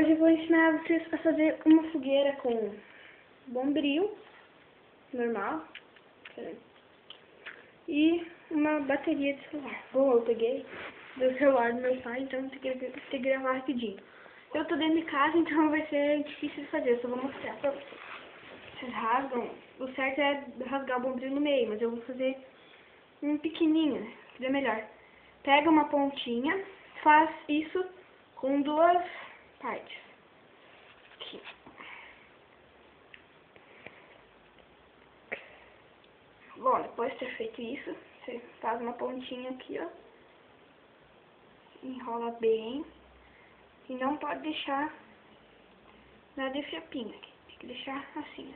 Hoje eu vou ensinar vocês a fazer uma fogueira com bombril normal e uma bateria de celular. Bom, eu peguei do celular do meu pai, então tem que gravar rapidinho. Eu tô dentro de casa, então vai ser difícil de fazer, eu só vou mostrar pra vocês. Vocês rasgam, o certo é rasgar o bombril no meio, mas eu vou fazer um pequenininho, né? Que é melhor. Pega uma pontinha, faz isso com duas partes. Aqui. Bom, depois de ter feito isso, você faz uma pontinha aqui, ó. Enrola bem. E não pode deixar nada de fiapinho aqui. Tem que deixar assim,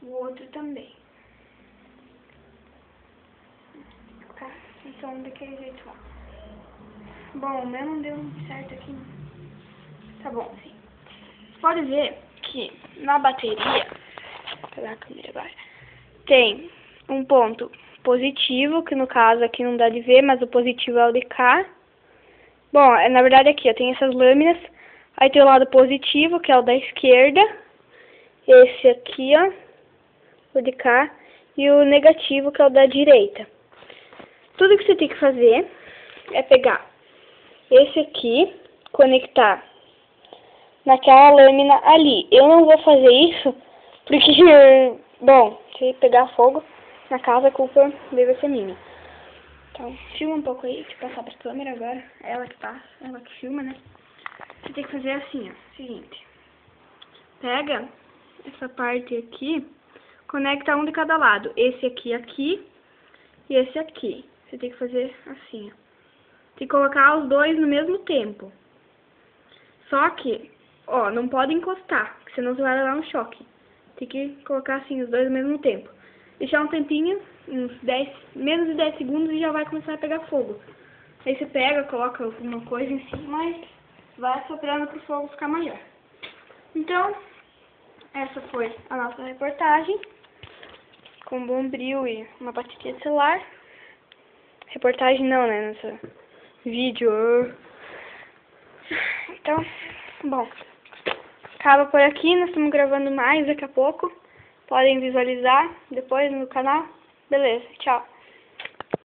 ó. O outro também. Tá? Então, daquele jeito lá. Bom, o meu não deu certo aqui. Tá bom, sim. Você pode ver que na bateria, vou pegar a câmera agora, tem um ponto positivo, que no caso aqui não dá de ver, mas o positivo é o de cá. Bom, na verdade aqui, ó, tem essas lâminas. Aí tem o lado positivo, que é o da esquerda. Esse aqui, ó, o de cá. E o negativo, que é o da direita. Tudo que você tem que fazer é pegar esse aqui, conectar naquela lâmina ali. Eu não vou fazer isso porque, bom, se pegar fogo na casa, a culpa deve ser minha. Então, filma um pouco aí, deixa eu passar pra câmera agora. Ela que passa, ela que filma, né? Você tem que fazer assim, ó, seguinte. Pega essa parte aqui, conecta um de cada lado. Esse aqui e esse aqui. Você tem que fazer assim, ó. Tem que colocar os dois no mesmo tempo. Só que, ó, não pode encostar, senão você vai levar um choque. Tem que colocar assim, os dois ao mesmo tempo. Deixar um tempinho, uns menos de 10 segundos e já vai começar a pegar fogo. Aí você pega, coloca alguma coisa em cima e vai soprando para o fogo ficar maior. Então, essa foi a nossa reportagem com bombril e uma bateria de celular. Reportagem não, né? Nossa vídeo. Então, bom, acaba por aqui, nós estamos gravando mais daqui a pouco. Podem visualizar depois no canal. Beleza, tchau.